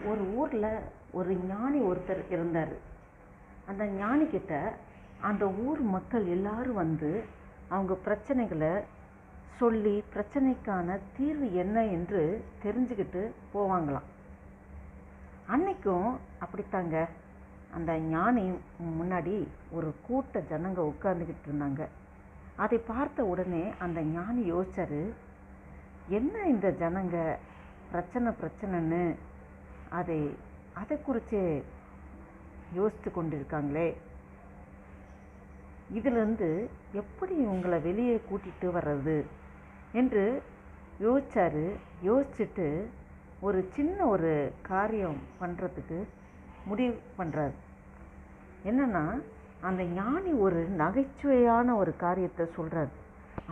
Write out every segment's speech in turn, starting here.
ஒரு ஊரில் ஒரு ஞானி ஒருத்தர் இருந்தார். அந்த ஞானிக்கிட்ட அந்த ஊர் மக்கள் எல்லாரும் வந்து அவங்க பிரச்சனைகளை சொல்லி பிரச்சனைக்கான தீர்வு என்ன என்று தெரிஞ்சுக்கிட்டு போவாங்களாம். அன்னைக்கும் அப்படித்தாங்க. அந்த ஞானி முன்னாடி ஒரு கூட்ட ஜனங்க உட்கார்ந்துக்கிட்டு இருந்தாங்க. அதை பார்த்த உடனே அந்த ஞானி யோசிச்சாரு, என்ன இந்த ஜனங்க பிரச்சனைன்னு அதை குறித்து யோசித்து கொண்டிருக்காங்களே, இதிலிருந்து எப்படி உங்களை வெளியே கூட்டிகிட்டு வர்றது என்று யோசிச்சாரு. யோசிச்சுட்டு ஒரு சின்ன ஒரு காரியம் பண்ணுறதுக்கு முடிவு பண்ணுறாரு. என்னன்னா, அந்த ஞானி ஒரு நகைச்சுவையான ஒரு காரியத்தை சொல்கிறார்.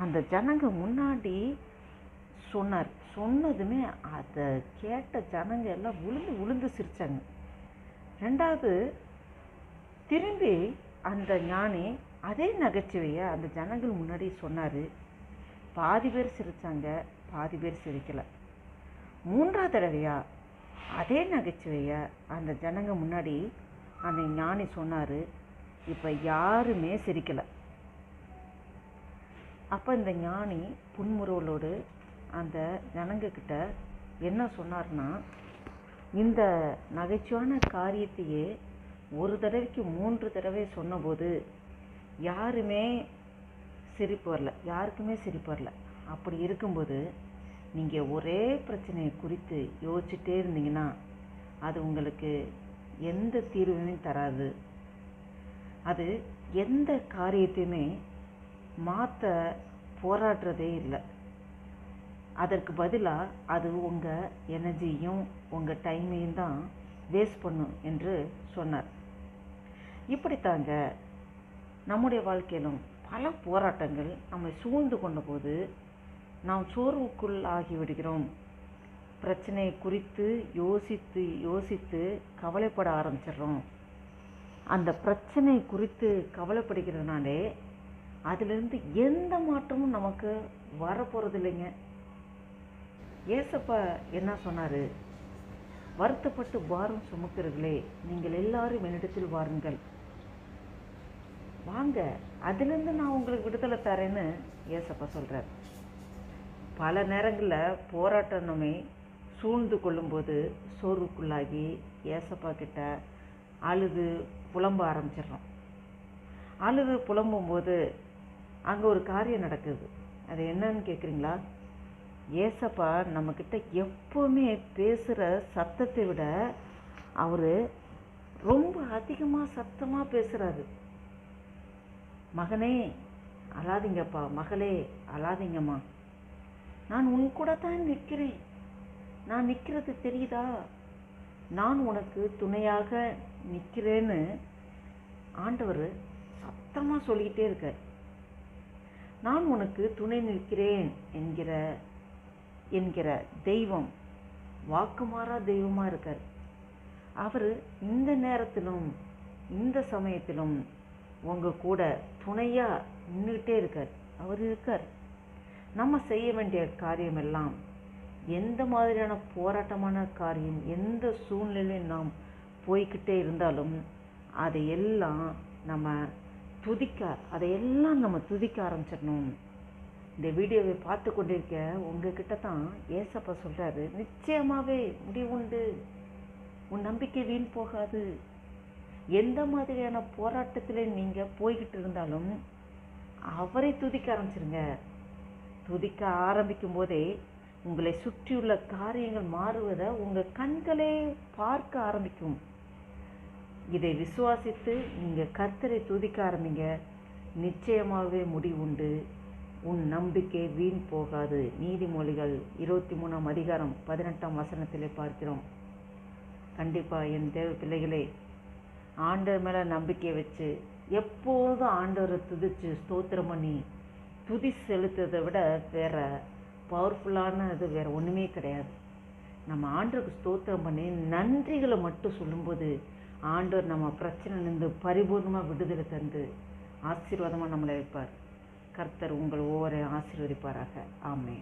அந்த ஜனங்க முன்னாடி சொன்னார். சொன்னதுமே அதை கேட்ட ஜனங்க எல்லாம் உளுந்து சிரித்தாங்க. ரெண்டாவது திரும்பி அந்த ஞானி அதே நகைச்சுவையை அந்த ஜனங்கள் முன்னாடி சொன்னார். பாதி பேர் சிரித்தாங்க, பாதி பேர் சிரிக்கலை. மூன்றாவது தடவையா அதே நகைச்சுவையை அந்த ஜனங்க முன்னாடி அந்த ஞானி சொன்னார். இப்போ யாருமே சிரிக்கலை. அப்போ இந்த ஞானி புன்முறுவலோடு அந்த ஜனங்கக்கிட்ட என்ன சொன்னார்னா, இந்த நகைச்சுவான காரியத்தையே ஒரு தடவைக்கு 3 தடவை சொன்னபோது யாருக்குமே சிரிப்பு வரல. அப்படி இருக்கும்போது நீங்கள் ஒரே பிரச்சனையை குறித்து யோசிச்சுட்டே இருந்தீங்கன்னா அது உங்களுக்கு எந்த தீர்வுமே தராது. அது எந்த காரியத்தையுமே மாற்ற போராடுறதே இல்லை. அதற்கு பதிலாக அது உங்கள் எனர்ஜியும் உங்கள் டைமையும் தான் வேஸ்ட் பண்ணும் என்று சொன்னார். இப்படித்தாங்க நம்முடைய வாழ்க்கையிலும் பல போராட்டங்கள் நம்மை சூழ்ந்து கொண்ட போது நாம் சோர்வுக்குள் ஆகிவிடுகிறோம். பிரச்சனையை குறித்து யோசித்து கவலைப்பட ஆரம்பிச்சிடுறோம். அந்த பிரச்சனை குறித்து கவலைப்படுகிறதுனாலே அதிலிருந்து எந்த மாற்றமும் நமக்கு வரப்போகிறது இல்லைங்க. ஏசப்பா என்ன சொன்னார்? வருத்தப்பட்டு பாரம் சுமக்கிறீர்களே, நீங்கள் எல்லாரும் என்னிடத்தில் வாருங்கள், வாங்க, அதிலிருந்து நான் உங்களுக்கு விடுதலை தரேன்னு ஏசப்பா சொல்கிறார். பல நேரங்களில் போராட்டம் நம்மை சூழ்ந்து கொள்ளும்போது சோர்வுக்குள்ளாகி ஏசப்பா கிட்ட அழுது புலம்ப ஆரம்பிச்சிடுறோம். அழுது புலம்பும்போது அங்கே ஒரு காரியம் நடக்குது. அது என்னன்னு கேட்குறீங்களா? ஏசப்பா நம்மக்கிட்ட எப்போவுமே பேசுகிற சத்தத்தை விட அவர் ரொம்ப அதிகமாக சத்தமாக பேசுகிறாரு. மகனே அழாதீங்கப்பா, மகளே அழாதீங்கம்மா, நான் உன் கூட தான் நிற்கிறேன், நான் நிற்கிறது தெரியுதா, நான் உனக்கு துணையாக நிற்கிறேன்னு ஆண்டவர் சத்தமாக சொல்லிக்கிட்டே இருக்கார். நான் உனக்கு துணை நிற்கிறேன் என்கிற தெய்வம் வாக்குமாறா தெய்வமாக இருக்கார். அவர் இந்த நேரத்திலும் இந்த சமயத்திலும் உங்கள் கூட துணையாக நின்றுக்கிட்டே இருக்கார். அவர் இருக்கார். நம்ம செய்ய வேண்டிய காரியம் எல்லாம், எந்த மாதிரியான போராட்டமான காரியம், எந்த சூழ்நிலையும் நாம் போய்கிட்டே இருந்தாலும் அதையெல்லாம் நம்ம துதிக்க ஆரம்பிச்சிடணும். இந்த வீடியோவை பார்த்து கொண்டிருக்க உங்ககிட்ட தான் ஏசப்பா சொல்கிறாரு, நிச்சயமாகவே முடிவுண்டு, உன் நம்பிக்கை வீண் போகாது. எந்த மாதிரியான போராட்டத்தில் நீங்கள் போய்கிட்டு இருந்தாலும் அவரை துதிக்க ஆரம்பிச்சிருங்க. துதிக்க ஆரம்பிக்கும் போதே உங்களை சுற்றியுள்ள காரியங்கள் மாறுவதை உங்கள் கண்களே பார்க்க ஆரம்பிக்கும். இதை விசுவாசித்து நீங்கள் கர்த்தரை துதிக்க ஆரம்பிங்க. நிச்சயமாகவே முடிவுண்டு, உன் நம்பிக்கை வீண் போகாது. நீதிமொழிகள் 23ஆம் அதிகாரம் 18ஆம் வசனத்திலே பார்க்கிறோம். கண்டிப்பாக என் தேவ பிள்ளைகளே, ஆண்டவர் மேலே நம்பிக்கை வச்சு எப்போதும் ஆண்டவரை துதித்து ஸ்தோத்திரம் பண்ணி துதி செலுத்துறதை விட வேறு பவர்ஃபுல்லானது வேறு ஒன்றுமே கிடையாது. நம்ம ஆண்டவருக்கு ஸ்தோத்திரம் பண்ணி நன்றிகளை மட்டும் சொல்லும்போது ஆண்டவர் நம்ம பிரச்சனையிலிருந்து பரிபூர்ணமாக விடுதலை தந்து ஆசீர்வாதமாக நம்மளை வைப்பார். கர்த்தர் உங்கள் ஒவ்வொரு ஆசீர்வதிப்பாராக. ஆமென்.